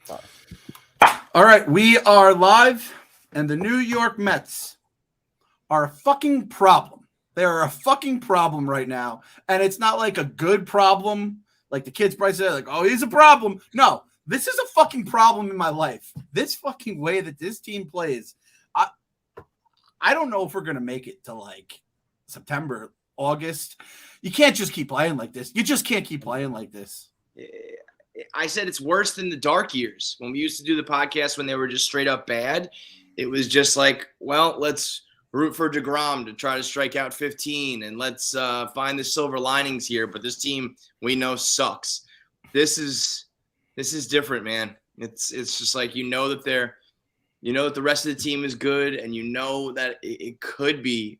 All right, we are live, and the New York Mets are a fucking problem. They are a fucking problem right now, and it's not like a good problem, like the kids probably say, like, oh, he's a problem. No, this is a fucking problem in my life. This fucking way that this team plays, I don't know if we're gonna make it to like September, August. You can't just keep playing like this. You just can't keep playing like this. I said it's worse than the dark years when we used to do the podcast when they were just straight up bad. It was just like, well, let's root for DeGrom to try to strike out 15 and let's find the silver linings here. But this team we know sucks. This is different, man. It's just like you know that the rest of the team is good and you know that it could be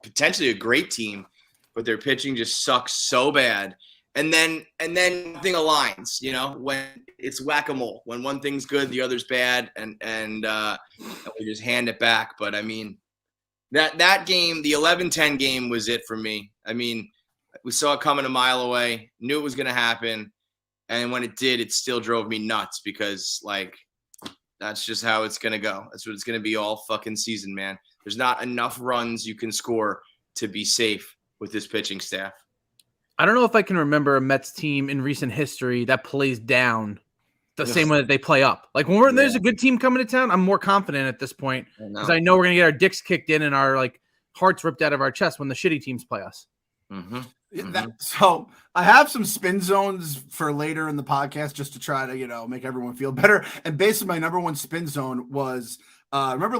potentially a great team, but their pitching just sucks so bad. And then nothing aligns, when it's whack-a-mole. When one thing's good, the other's bad, and we just hand it back. But, I mean, that game, the 11-10 game was it for me. I mean, we saw it coming a mile away, knew it was going to happen, and when it did, it still drove me nuts because, like, that's just how it's going to go. That's what it's going to be all fucking season, man. There's not enough runs you can score to be safe with this pitching staff. I don't know if I can remember a Mets team in recent history that plays down the same way that they play up. Like when there's a good team coming to town, I'm more confident at this point because I know we're going to get our dicks kicked in and our like hearts ripped out of our chest when the shitty teams play us. So I have some spin zones for later in the podcast just to try to, make everyone feel better. And basically my number one spin zone was, remember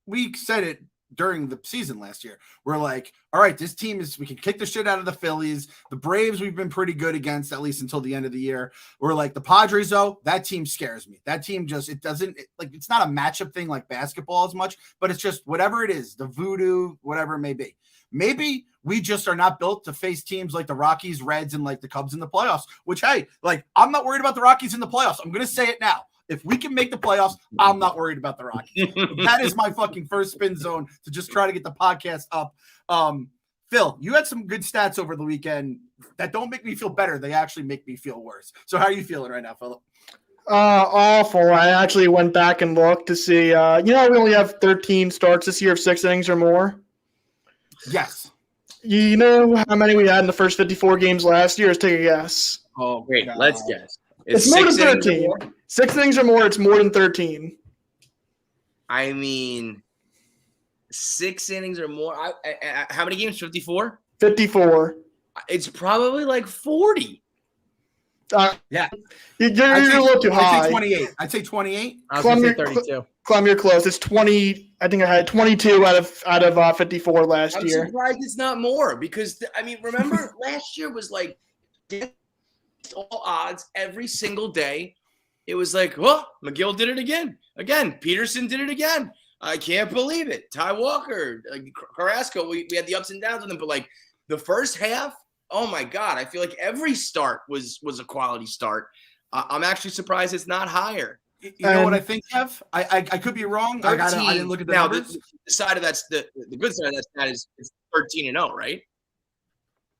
we said it during the season last year. We're like, all right, this team we can kick the shit out of the Phillies. The Braves, we've been pretty good against, at least until the end of the year. We're like, the Padres, though, that team scares me. That team it's not a matchup thing like basketball as much, but it's just whatever it is, the voodoo, whatever it may be. Maybe we just are not built to face teams like the Rockies, Reds, and like the Cubs in the playoffs, which, hey, like, I'm not worried about the Rockies in the playoffs. I'm going to say it now. If we can make the playoffs, I'm not worried about the Rockies. That is my fucking first spin zone to just try to get the podcast up. Phil, you had some good stats over the weekend that don't make me feel better. They actually make me feel worse. So how are you feeling right now, Philip? Awful. I actually went back and looked to see, we only have 13 starts this year of 6 innings or more. Yes. You know how many we had in the first 54 games last year? Let's take a guess. Oh, great. Let's guess. It's more than 13. 6 innings or more, it's more than 13. I mean, 6 innings or more. How many games? 54? 54. It's probably like 40. Yeah. You're a little too high. I'd say 28. I'd say 28. I was going to say 32. Clem, you're close. It's 20. I think I had 22 out of 54 last year. I'm surprised it's not more because, remember last year was like all odds every single day. It was like, McGill did it again. Peterson did it again. I can't believe it. Ty Walker, Carrasco, we had the ups and downs with them, but like the first half, oh my God, I feel like every start was a quality start. I'm actually surprised it's not higher. You know what I think, Kev? I could be wrong. I didn't look at the numbers. The side of that's the good side of that stat is 13-0, right?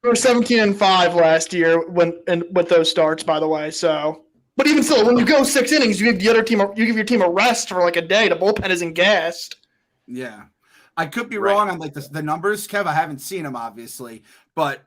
We were 17-5 last year with those starts, by the way. So, but even still, when you go 6 innings, you give your team a rest for like a day. The bullpen isn't gassed. Yeah, I could be wrong on like the numbers, Kev. I haven't seen them obviously, but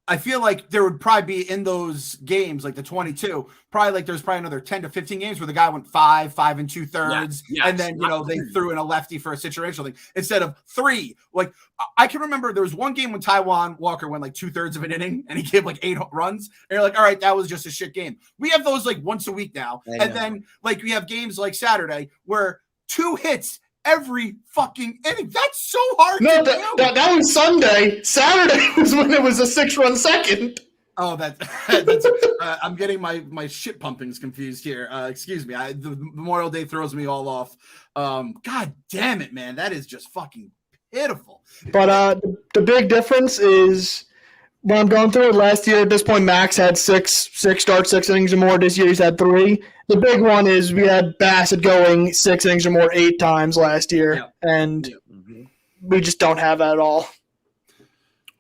I feel like there would probably be in those games, like the 22, there's probably another 10 to 15 games where the guy went 5 2/3, and then they threw in a lefty for a situational thing instead of 3. Like I can remember there was one game when Taijuan Walker went like 2/3 of an inning and he gave like 8 runs, and you're like, all right, that was just a shit game. We have those like once a week now, and then like we have games like Saturday where 2 hits every fucking inning. That's so hard to do. That was Sunday. Saturday was when it was a 6-run second. Oh, that's I'm getting my shit pumpings confused here. Excuse me. The Memorial Day throws me all off. God damn it, man. That is just fucking pitiful. But the big difference is when I'm going through it last year, at this point, Max had 6 starts, 6 innings or more. This year he's had 3. The big one is we had Bassett going 6 innings or more 8 times last year, and we just don't have that at all.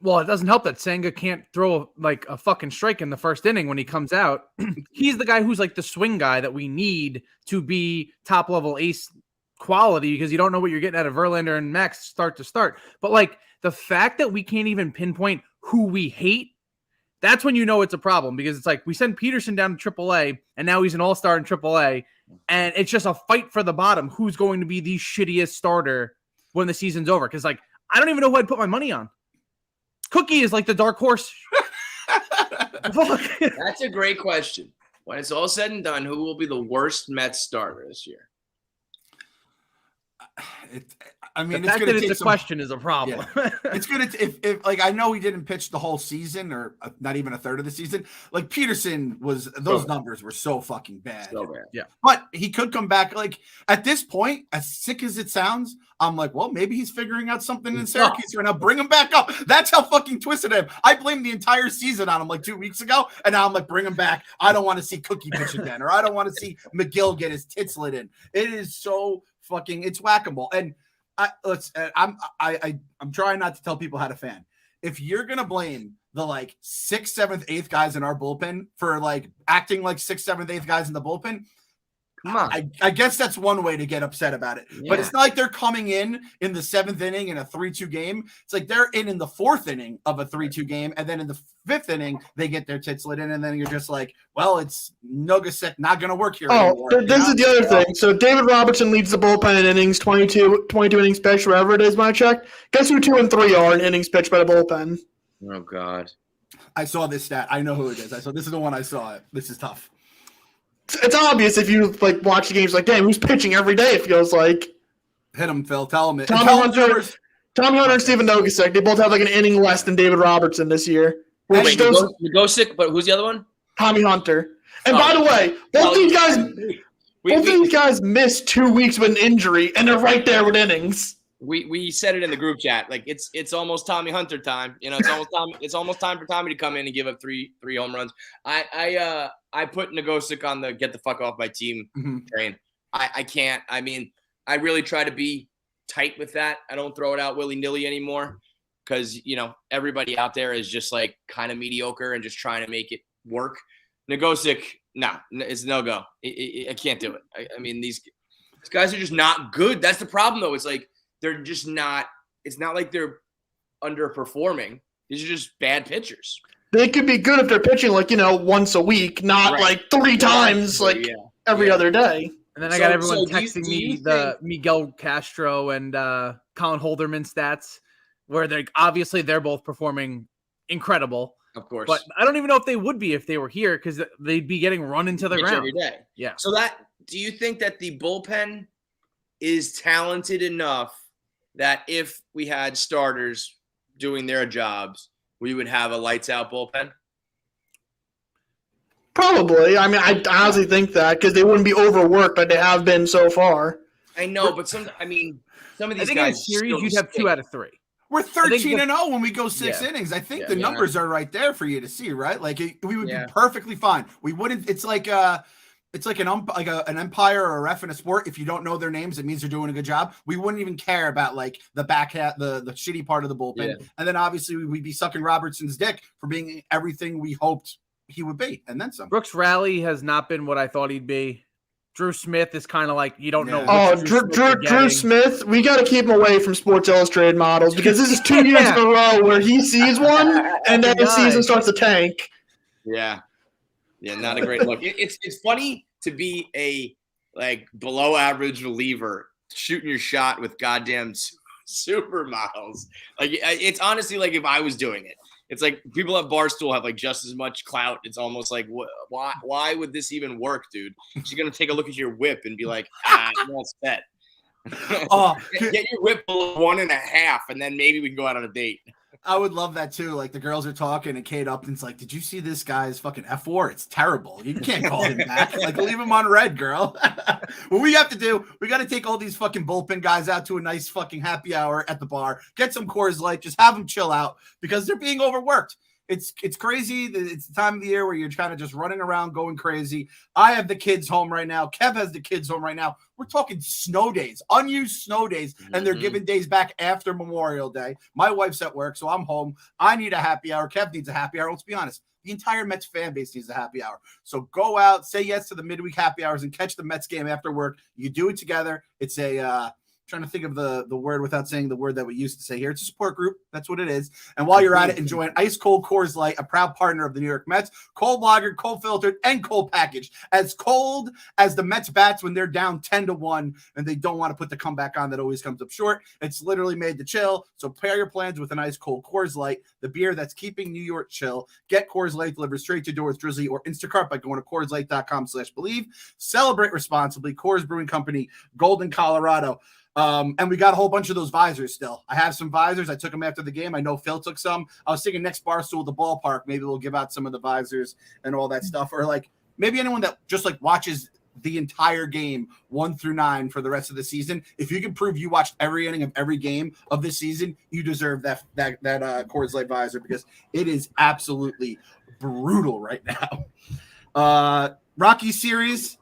Well, it doesn't help that Senga can't throw like a fucking strike in the first inning when he comes out. He's the guy who's like the swing guy that we need to be top level ace quality because you don't know what you're getting out of Verlander and Max start to start. But like the fact that we can't even pinpoint who we hate, that's when you know it's a problem because it's like we send Peterson down to AAA and now he's an all-star in AAA and it's just a fight for the bottom. Who's going to be the shittiest starter when the season's over? Because like I don't even know who I'd put my money on. Cookie is like the dark horse. That's a great question. When it's all said and done, who will be the worst Mets starter this year? The fact that it's a question is a problem. Yeah. It's good if like I know he didn't pitch the whole season or not even a third of the season. Like Peterson those numbers were so fucking bad. So bad. Yeah, but he could come back. Like at this point, as sick as it sounds, I'm like, well, maybe he's figuring out something in Syracuse right now. Bring him back up. That's how fucking twisted I am. I blamed the entire season on him like 2 weeks ago, and now I'm like, bring him back. I don't want to see Cookie pitch again, or I don't want to see McGill get his tits lit in. It is so fucking it's whack-a-mole. And I'm trying not to tell people how to fan. If you're gonna blame the like 6th, 7th, 8th guys in our bullpen for like acting like 6th, 7th, 8th guys in the bullpen, come on. I guess that's one way to get upset about it. Yeah. But it's not like they're coming in the 7th inning in a 3-2 game. It's like they're in the 4th inning of a 3-2 game, and then in the 5th inning they get their tits lit in, and then you're just like, well, it's Nogasek not going to work here anymore. This is the other thing. So David Robertson leads the bullpen in innings, 22 innings pitched, wherever it is when I checked. Guess who 2 and 3 are in innings pitched by the bullpen? Oh, God. I saw this stat. I know who it is. This is the one I saw. This is tough. It's obvious if you like watch the games. Like, damn, who's pitching every day? It feels like. Hit him, Phil. Tell him it. Tommy Hunter and Steven Nogasek. They both have like an inning less than David Robertson this year. Nogosek, but who's the other one? Tommy Hunter. And by the way, both these guys missed 2 weeks with an injury, and they're right there with innings. We said it in the group chat. Like it's almost Tommy Hunter time. You know, it's almost time for Tommy to come in and give up three home runs. I put Nogosek on the get the fuck off my team train. I can't. I mean, I really try to be tight with that. I don't throw it out willy-nilly anymore because, you know, everybody out there is just like kind of mediocre and just trying to make it work. Nogosek, no, it's no go. I can't do it. I mean, these guys are just not good. That's the problem, though. It's like they're just not – it's not like they're underperforming. These are just bad pitchers. They could be good if they're pitching like, you know, once a week, not like 3 times every other day. And then I got everyone texting me the Miguel Castro and Colin Holderman stats where they're both performing incredible. Of course. But I don't even know if they would be if they were here because they'd be getting run into the ground every day. Yeah. So do you think that the bullpen is talented enough that if we had starters doing their jobs, we would have a lights-out bullpen? Probably. I mean, I honestly think that because they wouldn't be overworked like they have been so far. I know, but some of these guys. In series, you'd have 2 out of 3. We're 13-0 when we go 6 innings. I think the numbers are right there for you to see, right? Like we would be perfectly fine. We wouldn't. It's like an umpire or a ref in a sport. If you don't know their names, it means they're doing a good job. We wouldn't even care about like the back hat, the shitty part of the bullpen, and then obviously we'd be sucking Robertson's dick for being everything we hoped he would be, and then some. Brooks Rally has not been what I thought he'd be. Drew Smith is kind of like you don't know. Oh, Drew Smith, we got to keep him away from Sports Illustrated models because this is 2 years in a row where he sees one and then the season starts to tank. Yeah, not a great look. It's funny to be a like below average reliever shooting your shot with goddamn supermodels. Like it's honestly like if I was doing it. It's like people at Barstool have like just as much clout. It's almost like, why would this even work, dude? She's going to take a look at your whip and be like, well set. Get your whip below 1.5, and then maybe we can go out on a date. I would love that too. Like the girls are talking and Kate Upton's like, did you see this guy's fucking F4? It's terrible. You can't call him back. Like leave him on red, girl. What we have to do, we got to take all these fucking bullpen guys out to a nice fucking happy hour at the bar, get some Coors Light, just have them chill out because they're being overworked. It's crazy. It's the time of the year where you're kind of just running around going crazy. I have the kids home right now. Kev has the kids home right now. We're talking snow days, unused snow days, and they're giving days back after Memorial Day. My wife's at work, so I'm home. I need a happy hour. Kev needs a happy hour. Let's be honest. The entire Mets fan base needs a happy hour. So go out, say yes to the midweek happy hours, and catch the Mets game after work. You do it together. It's a trying to think of the word without saying the word that we used to say here. It's a support group. That's what it is. And while you're at it, enjoy an ice cold Coors Light, a proud partner of the New York Mets. Cold lagered, cold filtered, and cold packaged. As cold as the Mets bats when they're down 10-1 and they don't want to put the comeback on that always comes up short. It's literally made to chill. So pair your plans with an ice cold Coors Light, the beer that's keeping New York chill. Get Coors Light delivered straight to your door with Drizzly or Instacart by going to CoorsLight.com/believe. Celebrate responsibly. Coors Brewing Company, Golden, Colorado. And we got a whole bunch of those visors still. I have some visors. I took them after the game. I know Phil took some. I was thinking next Barstool at the ballpark, maybe we'll give out some of the visors and all that stuff. Or like maybe anyone that just like watches the entire game 1 through 9 for the rest of the season. If you can prove you watched every inning of every game of this season, you deserve that Coors Light visor because it is absolutely brutal right now. Rocky series,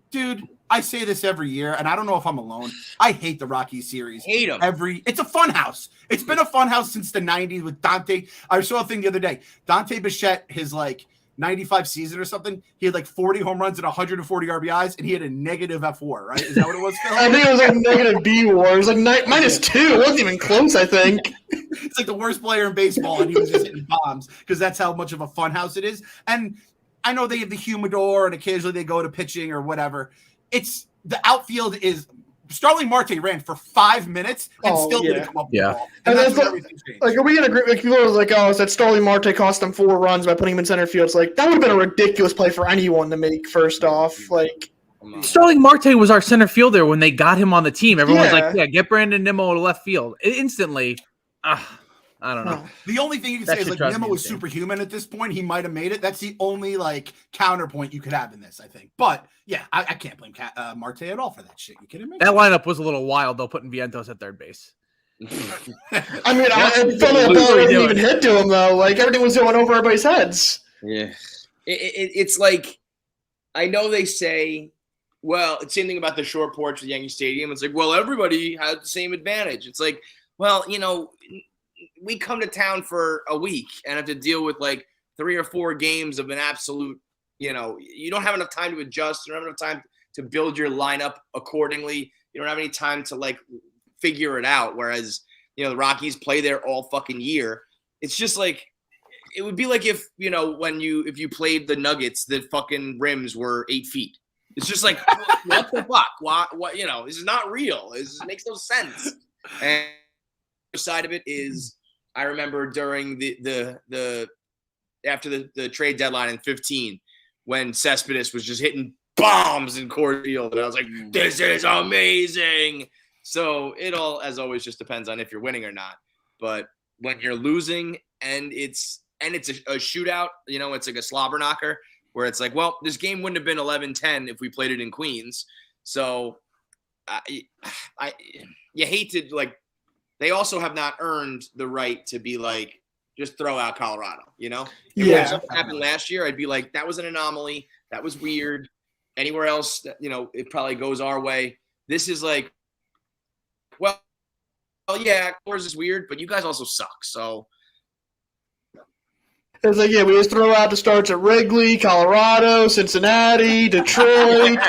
dude. I say this every year, and I don't know if I'm alone. I hate the Rocky series. Hate them. It's a fun house. It's been a fun house since the 90s with Dante. I saw a thing the other day. Dante Bichette, his like 95 season or something, he had like 40 home runs and 140 RBIs, and he had a negative F4, right? Is that what it was, Phil? I think it was like negative B-War. It was like -2. It wasn't even close, I think. It's like the worst player in baseball, and he was just hitting bombs because that's how much of a fun house it is. And I know they have the humidor, and occasionally they go to pitching or whatever. It's the outfield is Starling Marte ran for 5 minutes and still didn't come up with the ball. And that's when everything changed. Like, are we gonna agree? Like, people are like, "Oh, it's that Starling Marte cost them 4 runs by putting him in center field." It's like that would have been a ridiculous play for anyone to make. First off, like Starling Marte was our center fielder when they got him on the team. Everyone was like, "Yeah, get Brandon Nimmo to left field." Instantly, I don't know. The only thing you can say is like Nimmo is superhuman at this point. He might have made it. That's the only like counterpoint you could have in this, I think. But yeah, I can't blame Marte at all for that shit. You kidding me? That lineup was a little wild though, putting Vientos at third base. I mean, I felt like ball didn't even hit to him though. Like everything was going over everybody's heads. Yeah, it's like I know they say, well, it's same thing about the short porch at Yankee Stadium. It's like, well, everybody has the same advantage. It's like, well, you know. We come to town for a week and have to deal with like 3 or 4 games of an absolute, you don't have enough time to adjust. You don't have enough time to build your lineup accordingly. You don't have any time to like figure it out. Whereas, the Rockies play there all fucking year. It's just like, it would be like if you played the Nuggets, the fucking rims were 8 feet. It's just like, what the fuck? What, this is not real. This makes no sense. And the side of it is, I remember during the after the trade deadline in 2015 when Cespedes was just hitting bombs in Coors Field, and I was like, "This is amazing." So it all, as always, just depends on if you're winning or not. But when you're losing and it's a shootout, it's like a slobber knocker where it's like, well, this game wouldn't have been 11-10 if we played it in Queens. So you hate to like. They also have not earned the right to be like, just throw out Colorado, If something happened last year, I'd be like, that was an anomaly. That was weird. Anywhere else, it probably goes our way. This is like, well, yeah, Coors is weird, but you guys also suck. So it's like, yeah, we just throw out the starts at Wrigley, Colorado, Cincinnati, Detroit.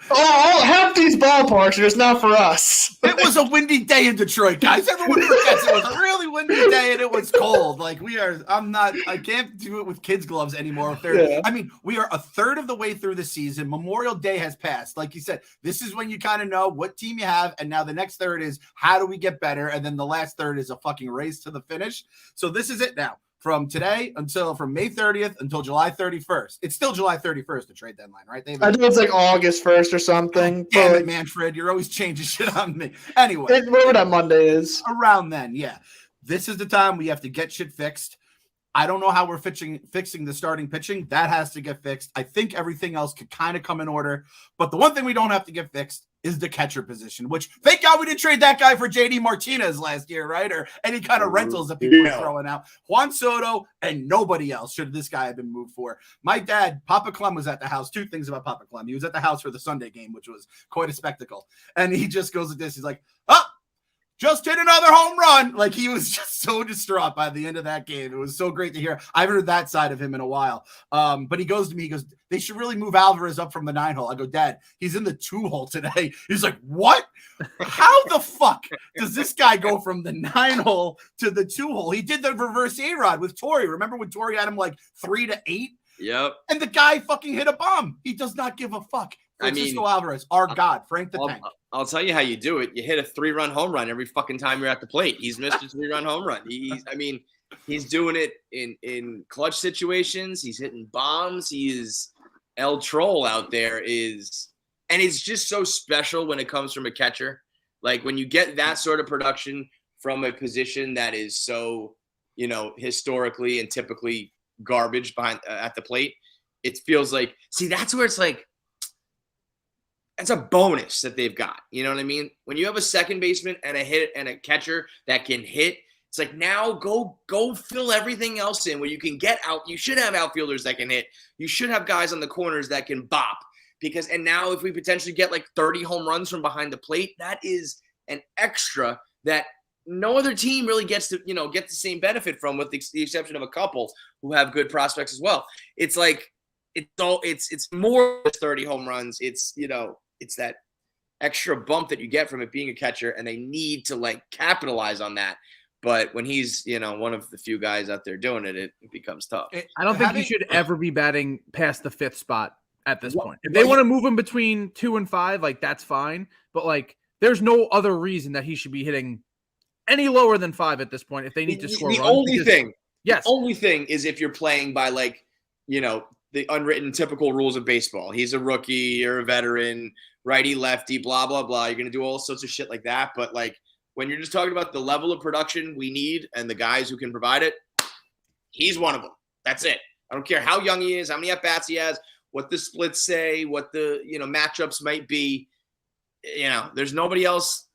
Half these ballparks are just not for us. It was a windy day in Detroit, guys. Everyone forgets it was a really windy day and it was cold. Like I can't do it with kids' gloves anymore. I mean, we are a third of the way through the season. Memorial Day has passed. Like you said, this is when you kind of know what team you have. And now the next third is how do we get better? And then the last third is a fucking race to the finish. So this is it now. From May 30th until July 31st. It's still July 31st, the trade deadline, right? I think it's like August 1st or something. Damn it, Manfred. You're always changing shit on me. Anyway. Whatever that Monday is. Around then, yeah. This is the time we have to get shit fixed. I don't know how we're fixing the starting pitching. That has to get fixed. I think everything else could kind of come in order. But the one thing we don't have to get fixed is the catcher position, which thank God we didn't trade that guy for JD Martinez last year, right? Or any kind of rentals that people were throwing out. Juan Soto and nobody else should this guy have been moved for. My dad, Papa Clem, was at the house. Two things about Papa Clem. He was at the house for the Sunday game, which was quite a spectacle. And he just goes like this. He's like, oh, just hit another home run. Like, he was just so distraught by the end of that game. It was so great to hear. I haven't heard that side of him in a while. But he goes to me, he goes, they should really move Alvarez up from the 9-hole. I go, Dad, he's in the 2-hole today. He's like, what? How the fuck does this guy go from the 9-hole to the 2-hole? He did the reverse A-Rod with Torrey. Remember when Torrey had him like 3-8? Yep. And the guy fucking hit a bomb. He does not give a fuck. Francisco Alvarez, our God, Frank the Tank. I'll tell you how you do it. You hit a 3-run home run every fucking time you're at the plate. He's missed a 3-run home run. He's doing it in clutch situations. He's hitting bombs. He is El Troll out there and it's just so special when it comes from a catcher. Like, when you get that sort of production from a position that is so, historically and typically garbage behind at the plate, it feels like, see, that's where it's like, it's a bonus that they've got. You know what I mean? When you have a second baseman and a catcher that can hit, it's like, now go fill everything else in where you can get out. You should have outfielders that can hit. You should have guys on the corners that can bop. And now if we potentially get like 30 home runs from behind the plate, that is an extra that no other team really gets to, get the same benefit from, with the exception of a couple who have good prospects as well. It's like, it's more than 30 home runs. It's that extra bump that you get from it being a catcher, and they need to like capitalize on that. But when he's, one of the few guys out there doing it, it becomes tough. I don't think he should ever be batting past the 5th spot at this point. If they want to move him between 2 and 5, like, that's fine. But like, there's no other reason that he should be hitting any lower than 5 at this point if they need to score runs. The only thing is if you're playing by like, the unwritten typical rules of baseball. He's a rookie, you're a veteran, righty, lefty, blah, blah, blah. You're going to do all sorts of shit like that. But like, when you're just talking about the level of production we need and the guys who can provide it, he's one of them. That's it. I don't care how young he is, how many at-bats he has, what the splits say, what the, matchups might be. There's nobody else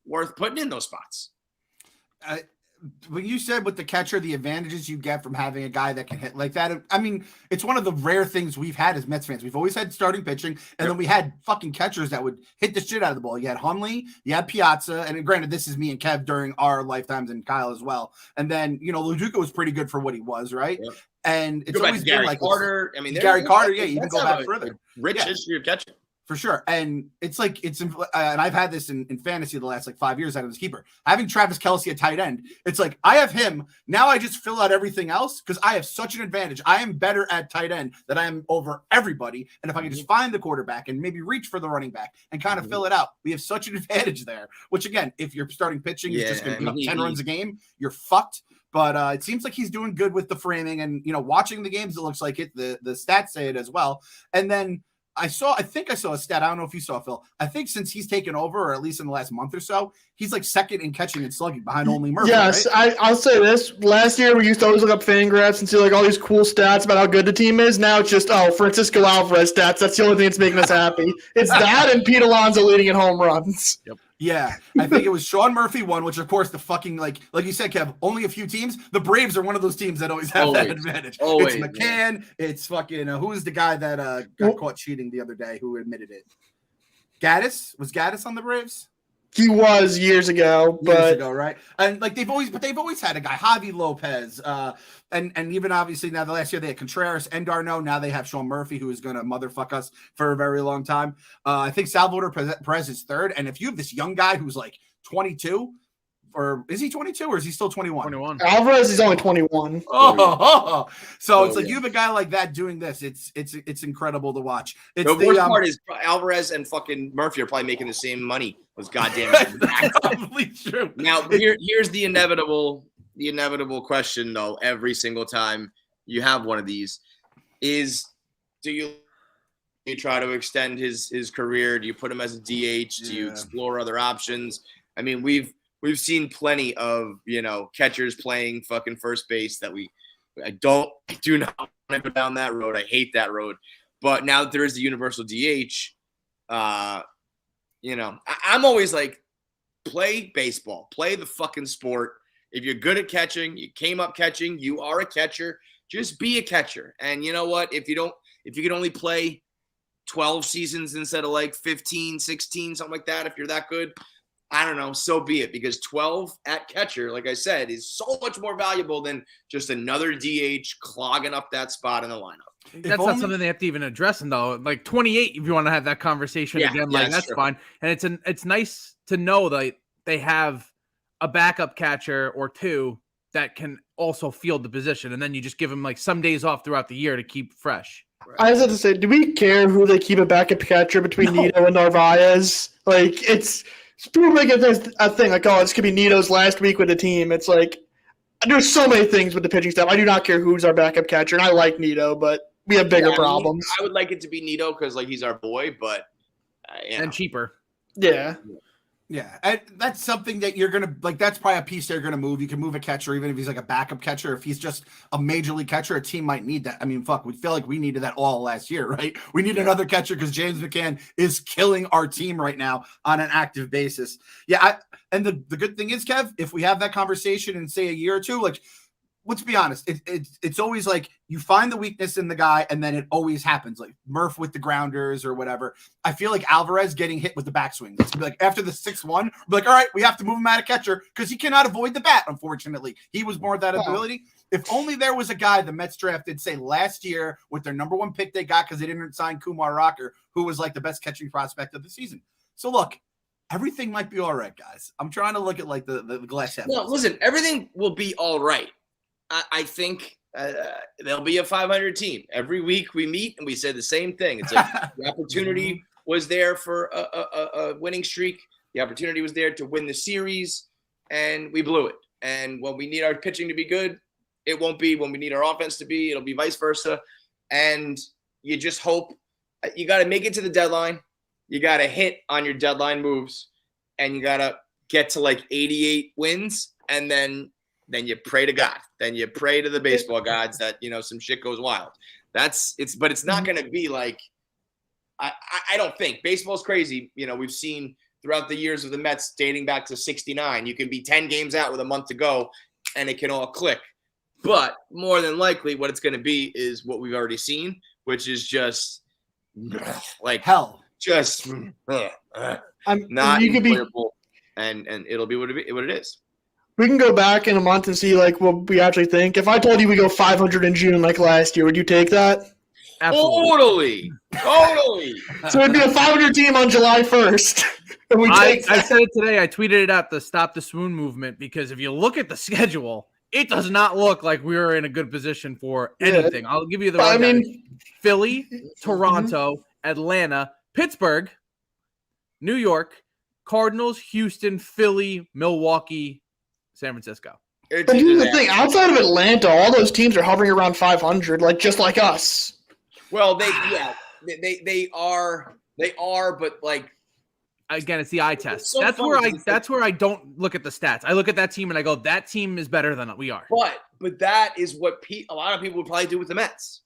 worth putting in those spots. When you said with the catcher, the advantages you get from having a guy that can hit like that, it's one of the rare things we've had as Mets fans. We've always had starting pitching, and then we had fucking catchers that would hit the shit out of the ball. You had Hundley, you had Piazza, and granted, this is me and Kev during our lifetimes, and Kyle as well. And then, Loduca was pretty good for what he was, right? Yep. And it's always been like Carter. Gary Carter, yeah, you even go back further. Rich history of catching. For sure. And it's like, and I've had this in fantasy the last 5 years. I was keeper. Having Travis Kelce at tight end, it's like, I have him. Now I just fill out everything else because I have such an advantage. I am better at tight end than I am over everybody. And if I can just find the quarterback and maybe reach for the running back and kind of fill it out, we have such an advantage there, which again, if you're starting pitching, you're just going to give up 10 runs a game, you're fucked. But it seems like he's doing good with the framing and, watching the games, it looks like it. The stats say it as well. And then I think I saw a stat. I don't know if you saw, Phil. I think since he's taken over, or at least in the last month or so, he's like second in catching and slugging behind only Murphy. Yes, right? I'll say this. Last year, we used to always look up fan graphs and see like all these cool stats about how good the team is. Now it's just, Francisco Alvarez stats. That's the only thing that's making us happy. It's that and Pete Alonso leading in home runs. Yep. Yeah, I think it was Sean Murphy won, which of course the fucking like you said, Kev, only a few teams. The Braves are one of those teams that always have that advantage. It's McCann. It's fucking who's the guy that got caught cheating the other day who admitted it? Gaddis? Was Gaddis on the Braves? He was years ago, right? And like they've always had a guy, Javi Lopez, and even obviously now the last year they had Contreras and Darno. Now they have Sean Murphy, who is going to motherfuck us for a very long time. I think Salvador Perez is third, and if you have this young guy who's like 22, or is he 22 or is he still 21? 21. Alvarez is only 21. So it's like you have a guy like that doing this. It's incredible to watch. The worst part is Alvarez and fucking Murphy are probably making the same money. Was goddamn That's probably true. Now here's the inevitable question though. Every single time you have one of these, is do you try to extend his career? Do you put him as a DH? Do you explore other options? I mean, we've seen plenty of catchers playing fucking first base that I do not want to go down that road. I hate that road. But now that there is the universal DH, I'm always like, play baseball, play the fucking sport. If you're good at catching, you came up catching, you are a catcher, just be a catcher. And you know what? If you can only play 12 seasons instead of like 15, 16, something like that, if you're that good, I don't know, so be it. Because 12 at catcher, like I said, is so much more valuable than just another DH clogging up that spot in the lineup. That's not something they have to even address, though. Like 28, if you want to have that conversation again, like that's fine. And it's nice to know that they have a backup catcher or two that can also field the position, and then you just give them like some days off throughout the year to keep fresh. Right. I was about to say, do we care who they keep a backup catcher between Nito and Narvaez? Like it's people make it a thing like, oh, this could be Nito's last week with the team. It's like there's so many things with the pitching staff. I do not care who's our backup catcher, and I like Nito, but we have bigger problems. I would like it to be Nito because like he's our boy, but and cheaper. Yeah. Yeah, and that's something that you're gonna like. That's probably a piece they're gonna move. You can move a catcher, even if he's like a backup catcher. If he's just a major league catcher, a team might need that. I mean, fuck, we feel like we needed that all last year, right? We need another catcher because James McCann is killing our team right now on an active basis. Yeah, and the good thing is, Kev, if we have that conversation in say a year or two, like, let's be honest, it's always like you find the weakness in the guy, and then it always happens. Like Murph with the grounders or whatever. I feel like Alvarez getting hit with the backswing. It's like after the 6-1, we're like, all right, we have to move him out of catcher because he cannot avoid the bat. Unfortunately, he was more of that ability. If only there was a guy the Mets drafted, say last year, with their number 1 pick they got because they didn't sign Kumar Rocker, who was like the best catching prospect of the season. So look. Everything might be all right, guys. I'm trying to look at like the glass half. No, listen, everything will be all right. I think there'll be a 500 team. Every week we meet and we say the same thing. It's like the opportunity was there for a winning streak. The opportunity was there to win the series, and we blew it. And when we need our pitching to be good, it won't be. When we need our offense to be, it'll be vice versa. And you just hope you got to make it to the deadline. You got to hit on your deadline moves, and you got to get to like 88 wins, and then you pray to God. Then you pray to the baseball gods that, some shit goes wild. But it's not going to be like, I don't think. Baseball's crazy. We've seen throughout the years of the Mets dating back to 69, you can be 10 games out with a month to go, and it can all click. But more than likely, what it's going to be is what we've already seen, which is just like hell. Just not enjoyable, and it'll be what it is. We can go back in a month and see like what we actually think. If I told you we go 500 in June like last year, would you take that? Absolutely. Totally. So it'd be a 500 team on July 1st. I said it today. I tweeted it out, the Stop the Swoon movement, because if you look at the schedule, it does not look like we are in a good position for anything. I'll give you the rundown. Philly, Toronto, Atlanta, Pittsburgh, New York, Cardinals, Houston, Philly, Milwaukee, San Francisco. But here's the thing: outside of Atlanta, all those teams are hovering around 500, like just like us. Well, they are, but like again, it's the eye test. So that's where I don't look at the stats. I look at that team and I go, that team is better than we are. But that is what a lot of people would probably do with the Mets.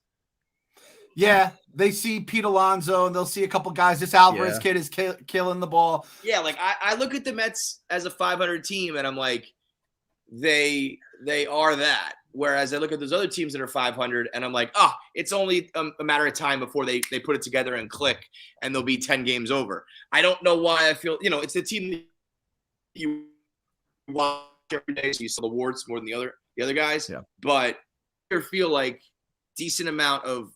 Yeah, they see Pete Alonso and they'll see a couple guys. This Alvarez kid is killing the ball. Yeah, like I look at the Mets as a 500 team and I'm like, they are that. Whereas I look at those other teams that are 500 and I'm like, it's only a matter of time before they put it together and click and they'll be 10 games over. I don't know why I feel, it's the team that you watch every day, so you saw the warts more than the other guys. Yeah. But I feel like decent amount of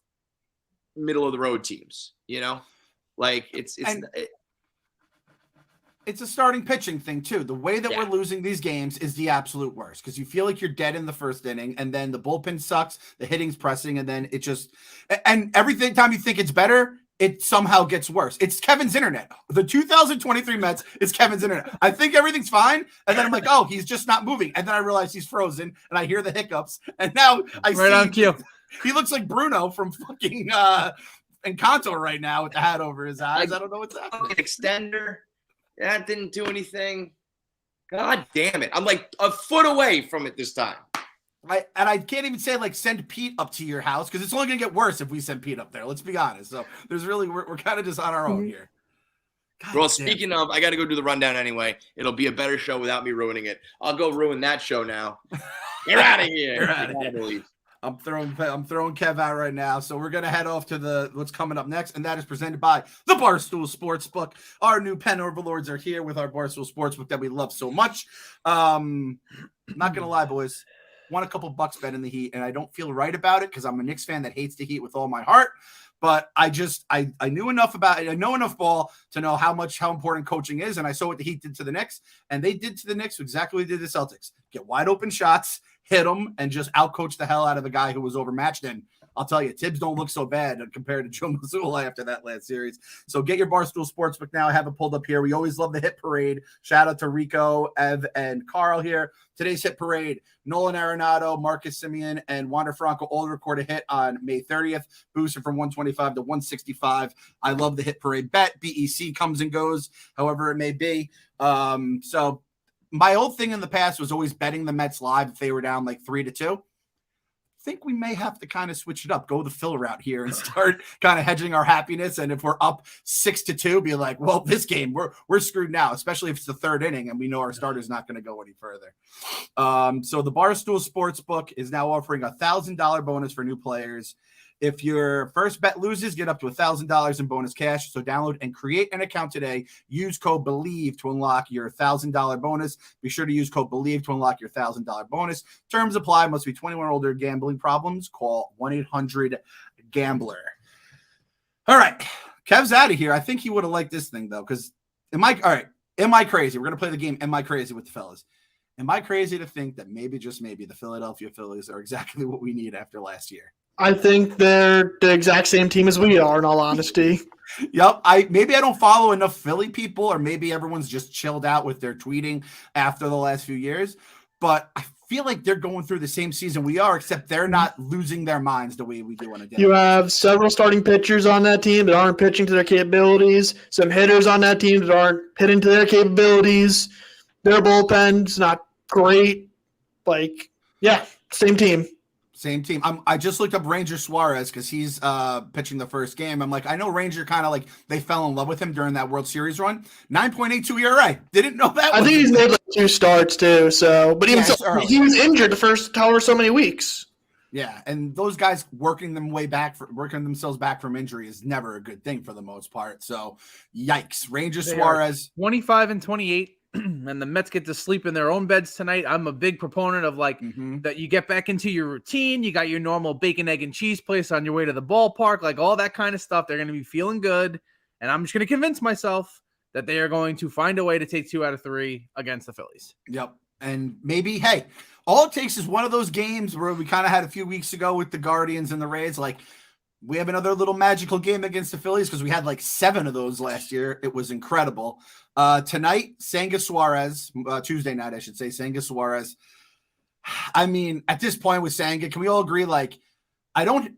middle of the road teams, like it's a starting pitching thing too. The way that we're losing these games is the absolute worst because you feel like you're dead in the first inning and then the bullpen sucks, the hitting's pressing, and then it just and every time you think it's better, it somehow gets worse. It's Kevin's internet. The 2023 Mets is Kevin's internet. I think everything's fine, and then I'm like, oh, he's just not moving, and then I realize he's frozen, and I hear the hiccups, and now I see on cue. He looks like Bruno from fucking Encanto right now with the hat over his eyes. I don't know what's happening. Extender. That didn't do anything. God damn it. I'm like a foot away from it this time. I can't even say like send Pete up to your house because it's only going to get worse if we send Pete up there. Let's be honest. So there's really, we're kind of just on our own here. Well, speaking of, I got to go do the rundown anyway. It'll be a better show without me ruining it. I'll go ruin that show now. You're out of here. You're out of here. I'm throwing Kev out right now. So we're gonna head off to what's coming up next, and that is presented by the Barstool Sportsbook. Our new pen overlords are here with our Barstool Sportsbook that we love so much. I'm not gonna lie, boys. Won a couple bucks bet in the Heat, and I don't feel right about it because I'm a Knicks fan that hates the Heat with all my heart. But I knew enough about it. I know enough ball to know how important coaching is, and I saw what the Heat did to the Knicks, and they did to the Knicks exactly what they did to the Celtics: get wide open shots, hit them, and just outcoach the hell out of a guy who was overmatched. And I'll tell you, Tibbs don't look so bad compared to Joe Mazzulla after that last series. So get your Barstool Sportsbook now. I have it pulled up here. We always love the hit parade. Shout out to Rico, Ev, and Carl here. Today's hit parade: Nolan Arenado, Marcus Semien, and Wander Franco all record a hit on May 30th, boosted from 125 to 165. I love the hit parade bet. BEC comes and goes, however it may be. So my old thing in the past was always betting the Mets live if they were down like 3-2. I think we may have to kind of switch it up, go the Phil route here and start kind of hedging our happiness. And if we're up 6-2, be like, well, this game we're screwed now, especially if it's the third inning and we know our starter's not going to go any further. So the Barstool Sportsbook is now offering $1,000 bonus for new players. If your first bet loses, get up to $1,000 in bonus cash. So download and create an account today. Use code BELIEVE to unlock your $1,000 bonus. Be sure to use code BELIEVE to unlock your $1,000 bonus. Terms apply. Must be 21 or older. Gambling problems? Call 1-800-GAMBLER. All right. Kev's out of here. I think he would have liked this thing, though, because am I crazy? We're going to play the game Am I Crazy with the fellas. Am I crazy to think that maybe, just maybe, the Philadelphia Phillies are exactly what we need after last year? I think they're the exact same team as we are, in all honesty. Yep. Maybe I don't follow enough Philly people, or maybe everyone's just chilled out with their tweeting after the last few years. But I feel like they're going through the same season we are, except they're not losing their minds the way we do on a day. You have several starting pitchers on that team that aren't pitching to their capabilities. Some hitters on that team that aren't hitting to their capabilities. Their bullpen's not great. Same team. Same team. I just looked up Ranger Suarez because he's pitching the first game. I'm like, I know Ranger kind of like they fell in love with him during that World Series run. 9.82 ERA. Didn't know that. I think he's made like 2 starts too. So, but even he was injured the first however so many weeks. Yeah, and those guys working themselves back from injury is never a good thing for the most part. So, yikes. Ranger Suarez 25 and 28. And the Mets get to sleep in their own beds tonight. I'm a big proponent of that you get back into your routine. You got your normal bacon, egg, and cheese place on your way to the ballpark, like all that kind of stuff. They're going to be feeling good. And I'm just going to convince myself that they are going to find a way to take 2 out of 3 against the Phillies. Yep. And maybe, hey, all it takes is one of those games where we kind of had a few weeks ago with the Guardians and the Rays. Like, we have another little magical game against the Phillies because we had like 7 of those last year. It was incredible. Tonight, Senga Suarez, Tuesday night, I should say, Senga Suarez. I mean, at this point with Senga, can we all agree? Like, I don't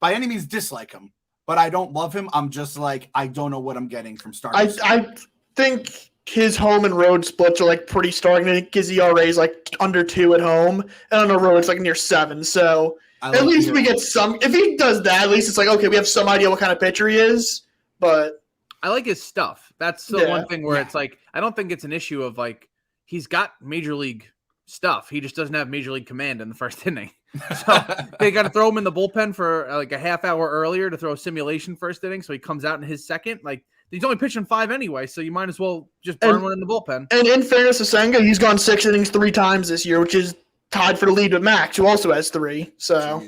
by any means dislike him, but I don't love him. I'm just like, I don't know what I'm getting from starting. I think his home and road splits are like pretty starting. I think his ERA is like under 2 at home, and on the road it's like near 7. So at least we get some. If he does that, at least it's like, okay, we have some idea what kind of pitcher he is. But I like his stuff. That's the one thing where it's like, I don't think it's an issue of like, he's got major league stuff. He just doesn't have major league command in the first inning. So they got to throw him in the bullpen for like a half hour earlier to throw a simulation first inning. So he comes out in his second. Like, he's only pitching 5 anyway, so you might as well just burn one in the bullpen. And in fairness to Senga, he's gone 6 innings 3 times this year, which is tied for the lead with Max, who also has 3. So,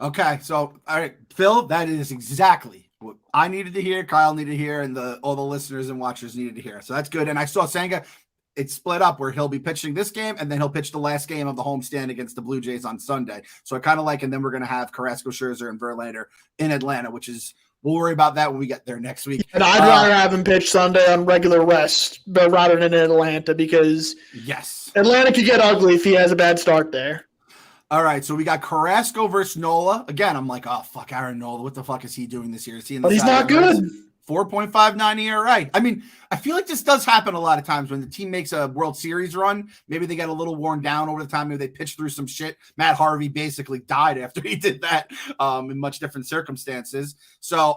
okay, so all right, Phil, that is exactly what I needed to hear, Kyle needed to hear, and all the listeners and watchers needed to hear. So that's good. And I saw Senga, it's split up where he'll be pitching this game, and then he'll pitch the last game of the homestand against the Blue Jays on Sunday. So I kind of like, and then we're going to have Carrasco, Scherzer, and Verlander in Atlanta, which is, we'll worry about that when we get there next week. And I'd rather have him pitch Sunday on regular rest rather than in Atlanta, because Atlanta could get ugly if he has a bad start there. All right, so we got Carrasco versus Nola. Again, I'm like, oh, fuck, Aaron Nola. What the fuck is he doing this year? But he's not good. 4.59 ERA. I mean, I feel like this does happen a lot of times when the team makes a World Series run. Maybe they get a little worn down over the time. Maybe they pitch through some shit. Matt Harvey basically died after he did that in much different circumstances. So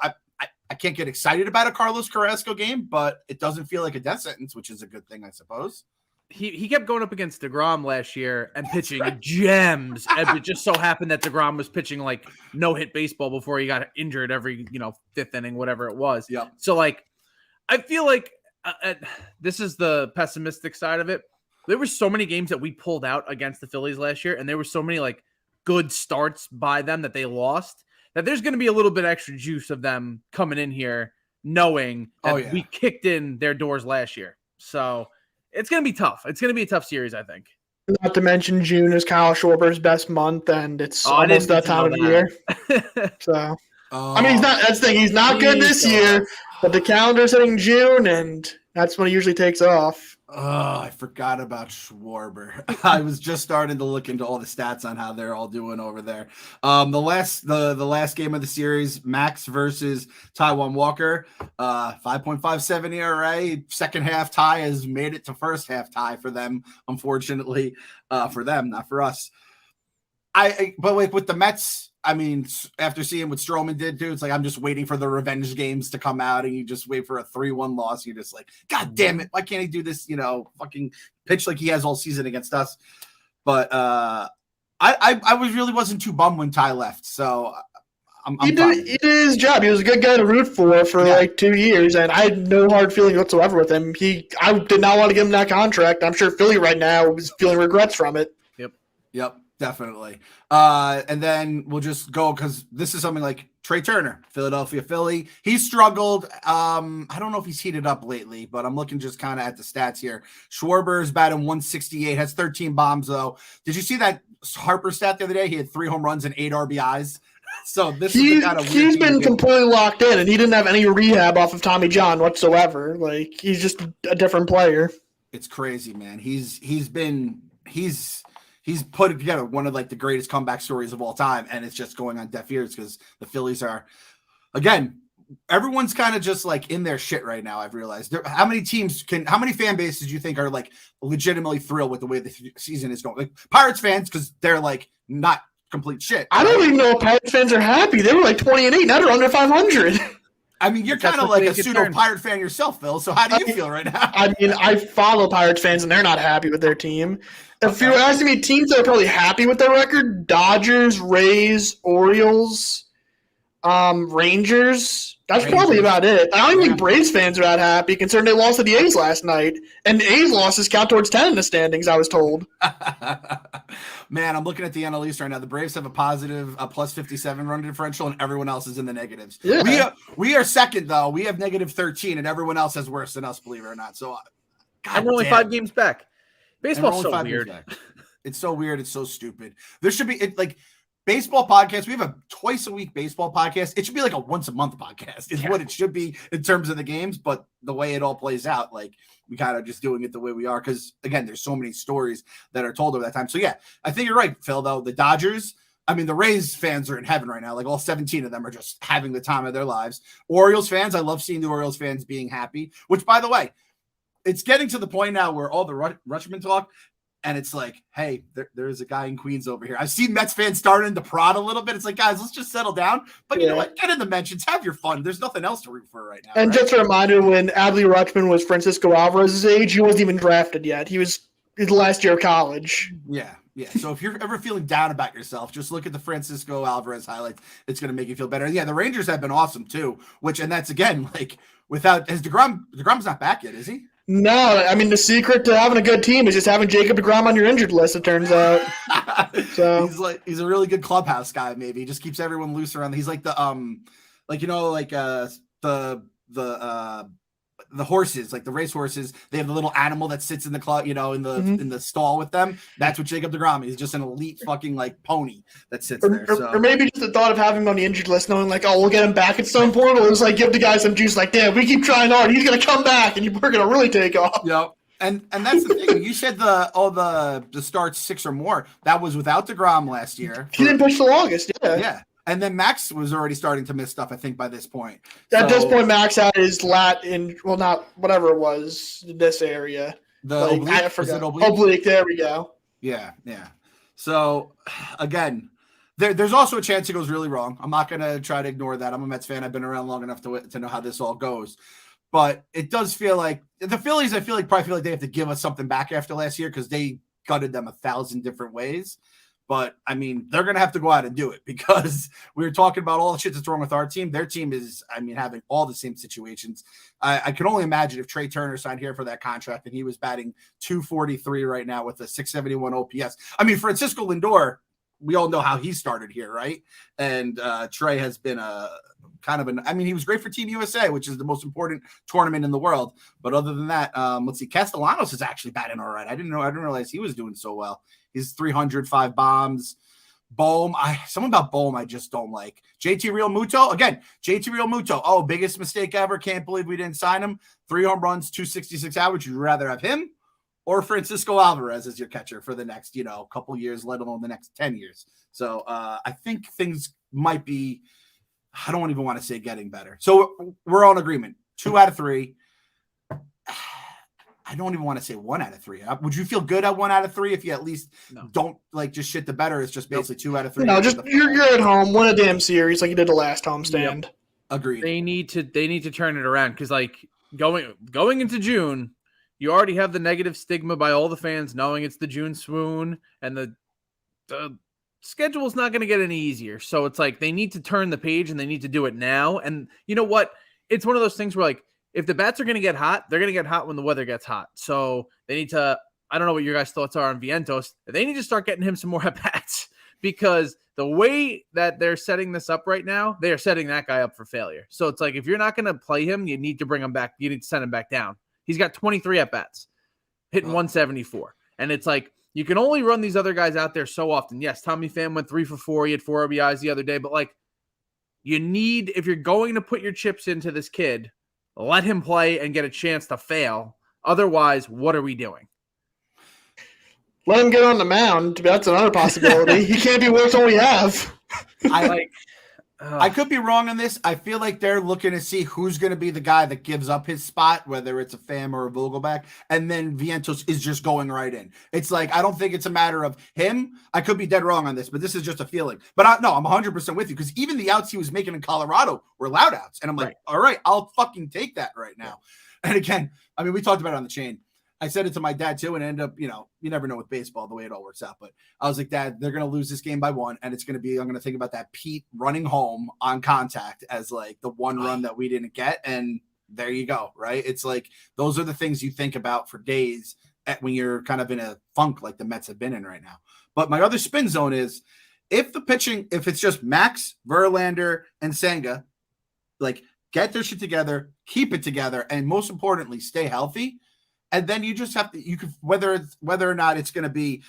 I can't get excited about a Carlos Carrasco game, but it doesn't feel like a death sentence, which is a good thing, I suppose. He kept going up against DeGrom last year and pitching gems. And it just so happened that DeGrom was pitching like no-hit baseball before he got injured every, fifth inning, whatever it was. Yep. So, like, I feel like this is the pessimistic side of it. There were so many games that we pulled out against the Phillies last year, and there were so many, like, good starts by them that they lost, that there's going to be a little bit extra juice of them coming in here knowing that we kicked in their doors last year. So it's going to be tough. It's going to be a tough series, I think. Not to mention June is Kyle Schwarber's best month, and it's almost that time of the year. So, I mean, that's the thing. He's not good this year, but the calendar's hitting June, and that's when he usually takes off. Oh, I forgot about Schwarber. I was just starting to look into all the stats on how they're all doing over there. The last game of the series, Max versus Taijuan Walker, 5.57 ERA. Second half tie has made it to first half tie for them, unfortunately, for them, not for us. But like with the Mets, I mean, after seeing what Stroman did too, it's like I'm just waiting for the revenge games to come out, and you just wait for a 3-1 loss. You're just like, God damn it, why can't he do this? Fucking pitch like he has all season against us. But I really wasn't too bummed when Ty left, so he did his job. He was a good guy to root for like 2 years, and I had no hard feeling whatsoever with him. I did not want to give him that contract. I'm sure Philly right now is feeling regrets from it. Yep. Definitely. And then we'll just go because this is something like Trey Turner, Philadelphia Philly. He's struggled. I don't know if he's heated up lately, but I'm looking just kind of at the stats here. Schwarber's batting 168, has 13 bombs, though. Did you see that Harper stat the other day? He had 3 home runs and 8 RBIs. So this is the kind of he's been completely locked in, and he didn't have any rehab off of Tommy John whatsoever. Like, he's just a different player. It's crazy, man. He's put together one of like the greatest comeback stories of all time, and it's just going on deaf ears because the Phillies are, again, everyone's kind of just like in their shit right now. I've realized how many fan bases do you think are like legitimately thrilled with the way the season is going? Like Pirates fans, because they're like not complete shit. I don't even know if Pirates fans are happy. They were like 20-8, now they're under 500. I mean, you're kind of like a pseudo Pirate fan yourself, Phil. So how do you feel right now? I mean, I follow Pirates fans, and they're not happy with their team. If you're asking me teams that are probably happy with their record, Dodgers, Rays, Orioles, Rangers. That's probably about it. I don't even think Braves fans are that happy, considering they lost to the A's last night. And the A's losses count towards 10 in the standings, I was told. Man, I'm looking at the NL East right now. The Braves have a positive plus 57 run differential, and everyone else is in the negatives. Yeah. We are second, though. We have negative 13, and everyone else has worse than us, believe it or not. So, and we're only 5 games back. Baseball's so weird. It's so weird. It's so stupid. There should be like baseball podcasts. We have a twice a week baseball podcast. It should be like a once a month podcast is what it should be in terms of the games. But the way it all plays out, like we kind of just doing it the way we are. Because again, there's so many stories that are told over that time. So yeah, I think you're right, Phil, though. The Dodgers, I mean, the Rays fans are in heaven right now. Like all 17 of them are just having the time of their lives. Orioles fans, I love seeing the Orioles fans being happy, which by the way, it's getting to the point now where all the Rutschman talk, and it's like, hey, there's a guy in Queens over here. I've seen Mets fans starting to prod a little bit. It's like, guys, let's just settle down. But you know what? Get in the mentions. Have your fun. There's nothing else to root for right now. And just a reminder, when Adley Rutschman was Francisco Alvarez's age, he wasn't even drafted yet. He was his last year of college. Yeah. So if you're ever feeling down about yourself, just look at the Francisco Alvarez highlights. It's going to make you feel better. And yeah, the Rangers have been awesome too, and that's again, like without DeGrom's not back yet, is he? No, I mean, the secret to having a good team is just having Jacob deGrom on your injured list, it turns out. So he's a really good clubhouse guy, maybe. He just keeps everyone loose around. He's like the the horses, like the race horses, they have the little animal that sits in the club, in the stall with them. That's what Jacob deGrom is. He's just an elite fucking like pony that sits there. Or maybe just the thought of having him on the injured list, knowing like, oh, we'll get him back at some point. It was like give the guy some juice, like, damn, we keep trying hard, he's gonna come back, and we're gonna really take off. Yep. And that's the thing. You said the starts 6 or more. That was without deGrom last year. He didn't push till August. Yeah. And then Max was already starting to miss stuff, I think, by this point. At this point, Max had his lat in, well, not whatever it was, this area. Oblique? I forgot. Oblique, there we go. Yeah. So, again, There's also a chance it goes really wrong. I'm not going to try to ignore that. I'm a Mets fan. I've been around long enough to know how this all goes. But it does feel like the Phillies, probably feel like they have to give us something back after last year because they gutted them 1,000 different ways. But, I mean, they're going to have to go out and do it because we were talking about all the shit that's wrong with our team. Their team is, having all the same situations. I can only imagine if Trey Turner signed here for that contract and he was batting .243 right now with a .671 OPS. Francisco Lindor, we all know how he started here, right? And Trey has been he was great for Team USA, which is the most important tournament in the world. But other than that, let's see, Castellanos is actually batting all right. I didn't realize he was doing so well. He's 305 bombs. Bohm, something about Bohm I just don't like. JT Real Muto. Oh, biggest mistake ever. Can't believe we didn't sign him. 3 home runs, 266 average. Would you rather have him or Francisco Alvarez as your catcher for the next, couple years, let alone the next 10 years? So I think things might be, I don't even want to say getting better. So we're all in agreement. 2 out of 3. I don't even want to say 1 out of 3. Would you feel good at 1 out of 3 if you at least don't just shit the better? It's just basically 2 out of 3. No, just you're at home, win a damn series like you did the last homestand. Yep. Agreed. They need to turn it around because going into June, you already have the negative stigma by all the fans knowing it's the June swoon, and the schedule is not going to get any easier. So it's like they need to turn the page and they need to do it now. And you know what? It's one of those things where if the bats are going to get hot, they're going to get hot when the weather gets hot. So they need to, I don't know what your guys' thoughts are on Vientos. They need to start getting him some more at-bats because the way that they're setting this up right now, they are setting that guy up for failure. So it's like, if you're not going to play him, you need to bring him back. You need to send him back down. He's got 23 at-bats, hitting 174. And it's like, you can only run these other guys out there so often. Yes, Tommy Pham went 3 for 4. He had 4 RBIs the other day. But you need, if you're going to put your chips into this kid, let him play and get a chance to fail. Otherwise, what are we doing? Let him get on the mound. That's another possibility. He can't be worse than we have. I could be wrong on this. I feel like they're looking to see who's going to be the guy that gives up his spot, whether it's a Pham or a Vogelback, and then Vientos is just going right in. It's like, I don't think it's a matter of him. I could be dead wrong on this, but this is just a feeling. But I'm 100% with you because even the outs he was making in Colorado were loud outs. And I'm like, all right, I'll fucking take that right now. And again, we talked about it on the chain. I said it to my dad too, and ended up, you never know with baseball the way it all works out. But I was like, Dad, they're going to lose this game by 1, and it's going to be, I'm going to think about that Pete running home on contact as the one run that we didn't get, and there you go, right? It's like those are the things you think about for days when you're kind of in a funk like the Mets have been in right now. But my other spin zone is if the pitching, if it's just Max, Verlander, and Senga, get their shit together, keep it together, and most importantly, stay healthy. And then you just have to, whether or not it's going to be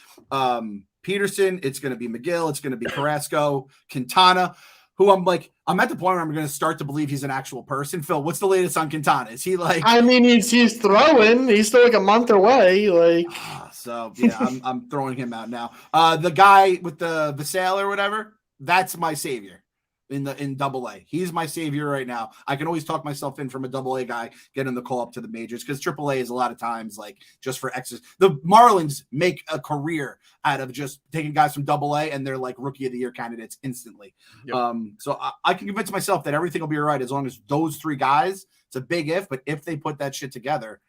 Peterson, it's going to be McGill, it's going to be Carrasco, Quintana, who I'm at the point where I'm going to start to believe he's an actual person. Phil, what's the latest on Quintana? Is he he's throwing. He's still a month away. So yeah, I'm throwing him out now. The guy with the Vassell or whatever, that's my savior. In Double-A. He's my savior right now. I can always talk myself in from a Double-A guy getting the call up to the majors because Triple-A is a lot of times just for excess. The Marlins make a career out of just taking guys from Double-A and they're Rookie of the Year candidates instantly. Yep. So I can convince myself that everything will be all right as long as those 3 guys, it's a big if, but if they put that shit together,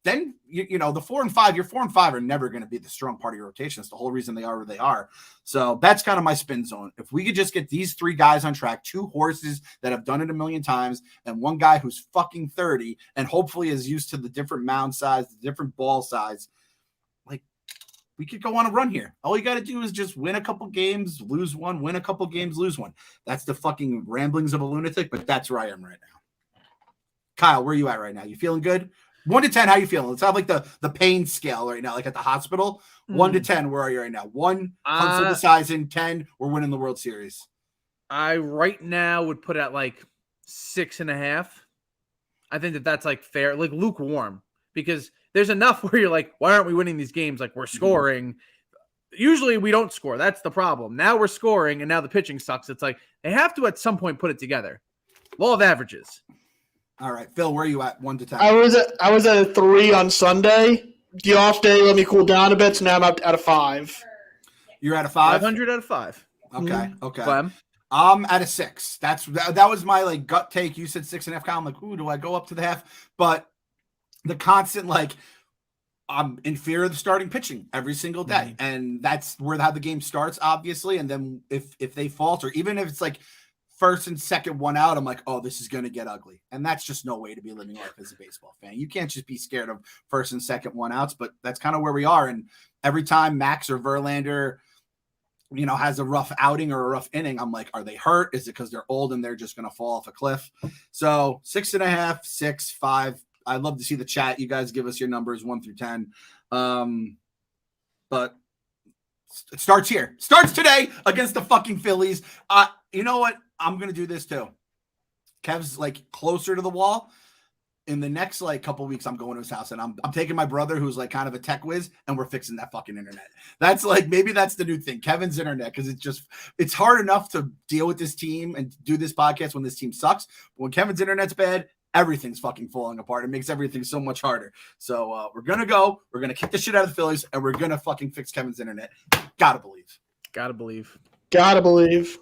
then the 4 and 5, your 4 and 5 are never going to be the strong part of your rotation. That's the whole reason they are where they are. So that's kind of my spin zone. If we could just get these 3 guys on track, 2 horses that have done it a million times, and 1 guy who's fucking 30 and hopefully is used to the different mound size, the different ball size, we could go on a run here. All you got to do is just win a couple games, lose 1, win a couple games, lose 1. That's the fucking ramblings of a lunatic, but that's where I am right now. Kyle, where are you at right now? You feeling good? 1 to 10, how you feeling? Let's have the pain scale right now, at the hospital. 1 to 10, where are you right now? 1, uncriticizing. 10, we're winning the World Series. I right now would put it at 6.5. I think that's fair, lukewarm, because there's enough where you're why aren't we winning these games? We're scoring. Usually we don't score. That's the problem. Now we're scoring, and now the pitching sucks. It's they have to at some point put it together. Law of averages. All right, Phil, where are you at? 1 to 10. I was at a 3 on Sunday. The off day let me cool down a bit, so now I'm up at a 5. You're at a 5? 500 out of 5. Okay. Okay. Clem? I'm at a 6. That was my like gut take. You said 6.5. I'm like, ooh, do I go up to the half? But the constant like, I'm in fear of the starting pitching every single day, and that's how the game starts, obviously. And then if they falter, even if it's like first and second one out, I'm like, oh, this is going to get ugly, and that's just no way to be living life as a baseball fan. You can't just be scared of first and second one outs, but that's kind of where we are. And every time Max or Verlander, has a rough outing or a rough inning, I'm like, are they hurt? Is it because they're old and they're just going to fall off a cliff? So 6.5, 6, 5. I'd love to see the chat. You guys give us your numbers 1 through 10. But it starts here. Starts today against the fucking Phillies. You know what? I'm going to do this too. Kev's like closer to the wall. In the next like couple weeks, I'm going to his house and I'm taking my brother who's like kind of a tech whiz and we're fixing that fucking internet. That's like, maybe that's the new thing, Kevin's internet, because it's hard enough to deal with this team and do this podcast when this team sucks. But when Kevin's internet's bad, everything's fucking falling apart. It makes everything so much harder. So we're going to kick the shit out of the Phillies and we're going to fucking fix Kevin's internet. Gotta believe. Gotta believe. Gotta believe.